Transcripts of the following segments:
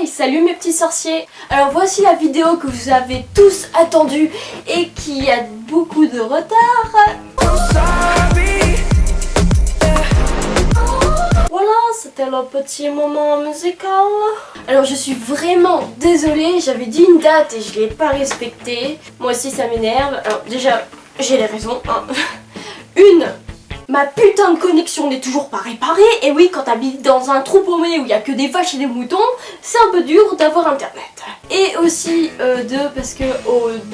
Hey, salut mes petits sorciers. Alors voici la vidéo que vous avez tous attendue et qui a beaucoup de retard. Voilà, c'était le petit moment musical. Alors je suis vraiment désolée, j'avais dit une date et je l'ai pas respectée. Moi aussi ça m'énerve. Alors déjà, j'ai les raisons. Ma putain de connexion n'est toujours pas réparée. Et oui, quand t'habites dans un trou paumé où il y a que des vaches et des moutons, c'est un peu dur d'avoir internet. Et aussi parce que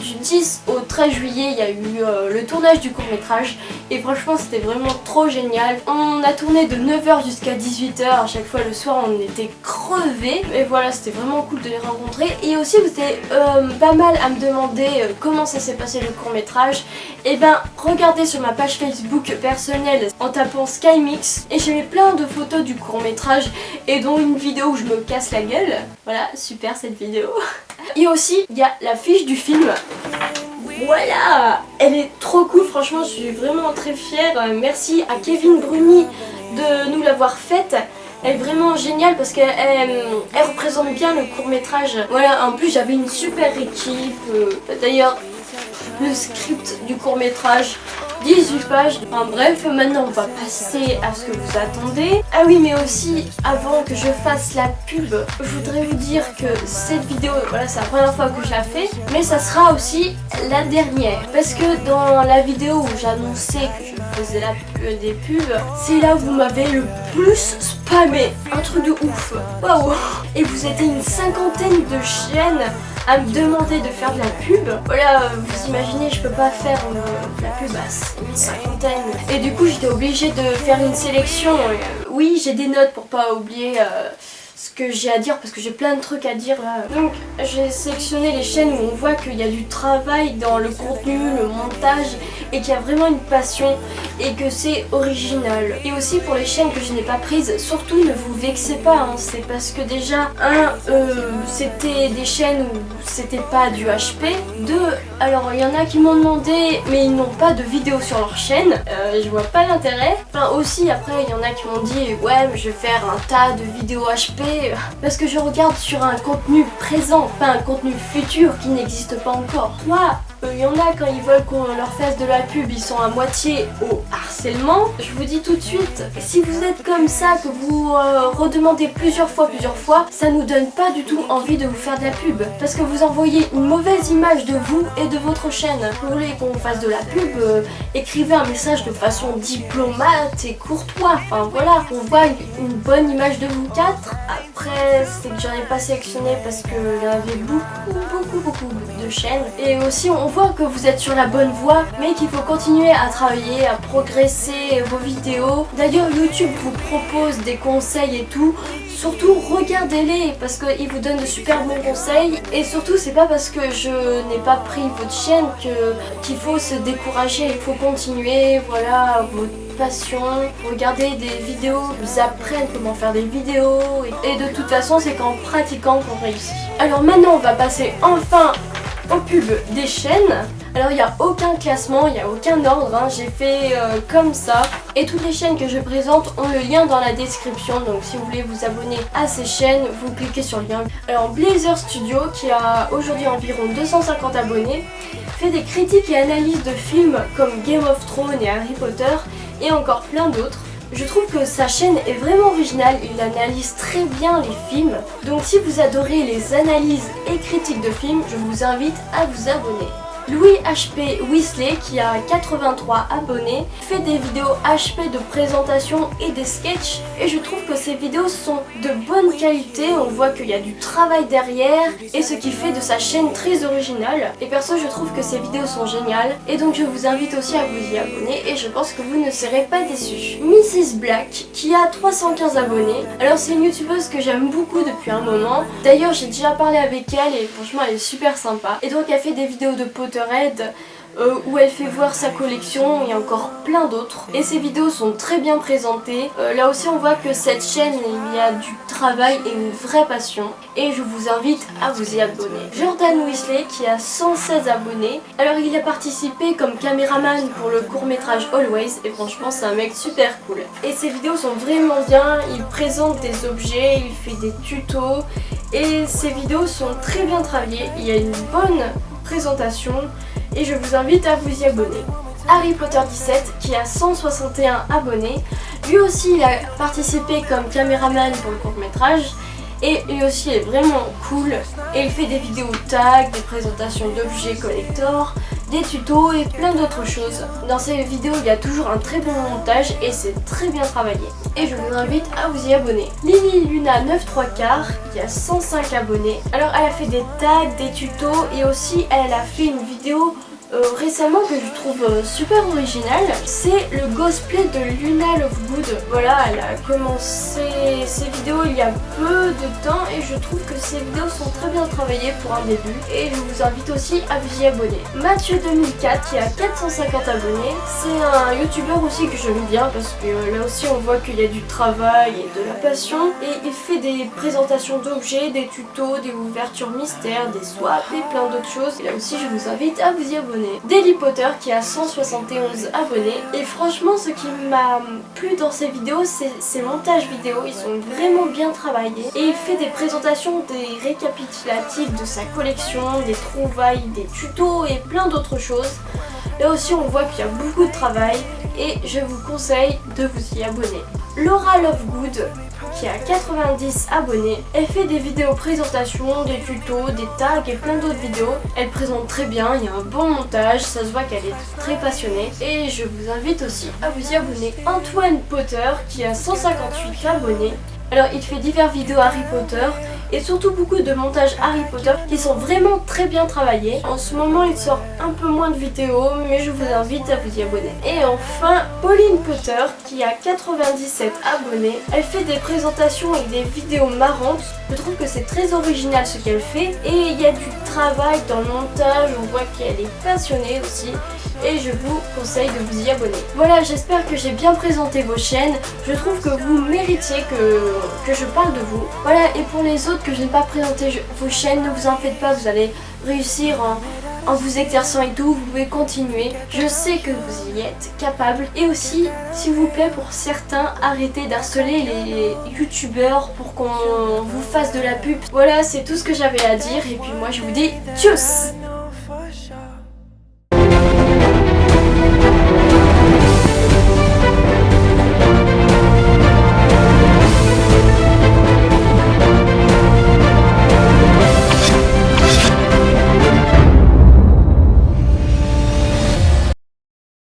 du 10 au 13 juillet, il y a eu le tournage du court-métrage. Et franchement, c'était vraiment trop génial. On a tourné de 9h jusqu'à 18h. À chaque fois, le soir, on était crevés. Et voilà, c'était vraiment cool de les rencontrer. Et aussi, vous étiez pas mal à me demander comment ça s'est passé le court-métrage. Et ben, regardez sur ma page Facebook personnelle en tapant Skymix et j'ai mis plein de photos du court-métrage et dont une vidéo où je me casse la gueule. Voilà, super cette vidéo. Et aussi, il y a la fiche du film. Voilà, elle est trop cool, franchement, je suis vraiment très fière. Merci à Kevin Bruni de nous l'avoir faite. Elle est vraiment géniale parce qu'elle représente bien le court-métrage. Voilà, en plus j'avais une super équipe. D'ailleurs, le script du court-métrage, 18 pages. Enfin bref, maintenant on va passer à ce que vous attendez. Ah oui, mais aussi, avant que je fasse la pub, je voudrais vous dire que cette vidéo, voilà, c'est la première fois que je la fais, mais ça sera aussi la dernière. Parce que dans la vidéo où j'annonçais que je faisais des pubs, c'est là où vous m'avez le plus spammé. Un truc de ouf. Waouh. Et vous étiez une cinquantaine de chaînes à me demander de faire de la pub. Voilà, vous imaginez, je peux pas faire de la pub à une cinquantaine. Et du coup, j'étais obligée de faire une sélection. Oui, j'ai des notes pour pas oublier ce que j'ai à dire parce que j'ai plein de trucs à dire là. Donc, j'ai sélectionné les chaînes où on voit qu'il y a du travail dans le contenu, le montage et qu'il y a vraiment une passion et que c'est original. Et aussi pour les chaînes que je n'ai pas prises, surtout ne vous vexez pas, hein, c'est parce que déjà, c'était des chaînes où c'était pas du HP. Alors il y en a qui m'ont demandé mais ils n'ont pas de vidéo sur leur chaîne, je vois pas l'intérêt. Enfin aussi après il y en a qui m'ont dit ouais mais je vais faire un tas de vidéos HP parce que je regarde sur un contenu présent, pas un contenu futur qui n'existe pas encore. Moi, il y en a quand ils veulent qu'on leur fasse de la pub, ils sont à moitié au harcèlement. Je vous dis tout de suite, si vous êtes comme ça, que vous redemandez plusieurs fois, ça nous donne pas du tout envie de vous faire de la pub. Parce que vous envoyez une mauvaise image de vous et de votre chaîne. Vous voulez qu'on fasse de la pub, écrivez un message de façon diplomate et courtois. Enfin voilà, on voit une bonne image de vous. 4. Après, c'est que j'en ai pas sélectionné parce que il y avait beaucoup de chaînes. Et aussi, on voit que vous êtes sur la bonne voie, mais qu'il faut continuer à travailler, à progresser vos vidéos. D'ailleurs, YouTube vous propose des conseils et tout. Surtout, regardez-les parce qu'ils vous donnent de super bons conseils. Et surtout, c'est pas parce que je n'ai pas pris votre chaîne qu'il faut se décourager. Il faut continuer, voilà, votre passion. Regardez des vidéos, vous apprennent comment faire des vidéos. Et de toute façon, c'est qu'en pratiquant qu'on réussit. Alors maintenant, on va passer enfin aux pubs des chaînes. Alors il n'y a aucun classement, il n'y a aucun ordre, hein. J'ai fait comme ça. Et toutes les chaînes que je présente ont le lien dans la description. Donc si vous voulez vous abonner à ces chaînes, vous cliquez sur le lien. Alors Blazer Studio, qui a aujourd'hui environ 250 abonnés, fait des critiques et analyses de films comme Game of Thrones et Harry Potter et encore plein d'autres. Je trouve que sa chaîne est vraiment originale, il analyse très bien les films. Donc si vous adorez les analyses et critiques de films, je vous invite à vous abonner. Louis HP Weasley, qui a 83 abonnés, fait des vidéos HP de présentation et des sketchs et je trouve que ces vidéos sont de bonne qualité, on voit qu'il y a du travail derrière et ce qui fait de sa chaîne très originale. Et perso, je trouve que ces vidéos sont géniales et donc je vous invite aussi à vous y abonner et je pense que vous ne serez pas déçus. Mrs Black, qui a 315 abonnés, alors c'est une youtubeuse que j'aime beaucoup depuis un moment. D'ailleurs, j'ai déjà parlé avec elle et franchement elle est super sympa. Et donc elle fait des vidéos de Potterhead où elle fait voir sa collection et encore plein d'autres. Et ses vidéos sont très bien présentées. Là aussi on voit que cette chaîne, il y a du travail et une vraie passion. Et je vous invite à vous y abonner. Jordan Weasley, qui a 116 abonnés. Alors il a participé comme caméraman pour le court-métrage Always et franchement c'est un mec super cool. Et ses vidéos sont vraiment bien, il présente des objets, il fait des tutos et ses vidéos sont très bien travaillées, il y a une bonne présentation et je vous invite à vous y abonner. Harry Potter 17 qui a 161 abonnés, lui aussi il a participé comme caméraman pour le court-métrage et lui aussi il est vraiment cool et il fait des vidéos tag, des présentations d'objets collector, des tutos et plein d'autres choses. Dans ces vidéos il y a toujours un très bon montage et c'est très bien travaillé. Et je vous invite à vous y abonner. Lily Luna 9 3/4 qui a 105 abonnés. Alors elle a fait des tags, des tutos et aussi elle a fait une vidéo récemment que je trouve super originale. C'est le cosplay de Luna Lovegood. Voilà, elle a commencé ses vidéos il y a peu de temps et je trouve que ses vidéos sont très bien travaillées pour un début. Et je vous invite aussi à vous y abonner. Mathieu 2004 qui a 450 abonnés. C'est un youtubeur aussi que j'aime bien parce que là aussi on voit qu'il y a du travail et de la passion. Et il fait des présentations d'objets, des tutos, des ouvertures mystères, des swaps et plein d'autres choses. Et là aussi je vous invite à vous y abonner. Daily Potter qui a 171 abonnés et franchement ce qui m'a plu dans ses vidéos c'est ses montages vidéo, ils sont vraiment bien travaillés et il fait des présentations, des récapitulatifs de sa collection, des trouvailles, des tutos et plein d'autres choses. Là aussi on voit qu'il y a beaucoup de travail et je vous conseille de vous y abonner. Laura Lovegood qui a 90 abonnés. Elle fait des vidéos présentations, des tutos, des tags et plein d'autres vidéos. Elle présente très bien, il y a un bon montage, ça se voit qu'elle est très passionnée. Et je vous invite aussi à vous y abonner. Antoine Potter qui a 158 abonnés. Alors il fait divers vidéos Harry Potter et surtout beaucoup de montages Harry Potter qui sont vraiment très bien travaillés. En ce moment il sort un peu moins de vidéos mais je vous invite à vous y abonner. Et enfin Pauline Potter qui a 97 abonnés. Elle fait des présentations et des vidéos marrantes. Je trouve que c'est très original ce qu'elle fait et il y a du travail dans le montage, on voit qu'elle est passionnée aussi. Et je vous conseille de vous y abonner. Voilà, j'espère que j'ai bien présenté vos chaînes. Je trouve que vous méritiez que je parle de vous. Voilà, et pour les autres que je n'ai pas présenté vos chaînes, ne vous en faites pas, vous allez réussir en vous exerçant et tout, vous pouvez continuer. Je sais que vous y êtes capable. Et aussi, s'il vous plaît, pour certains, arrêtez d'harceler les youtubeurs pour qu'on vous fasse de la pub. Voilà, c'est tout ce que j'avais à dire. Et puis moi, je vous dis tchuss!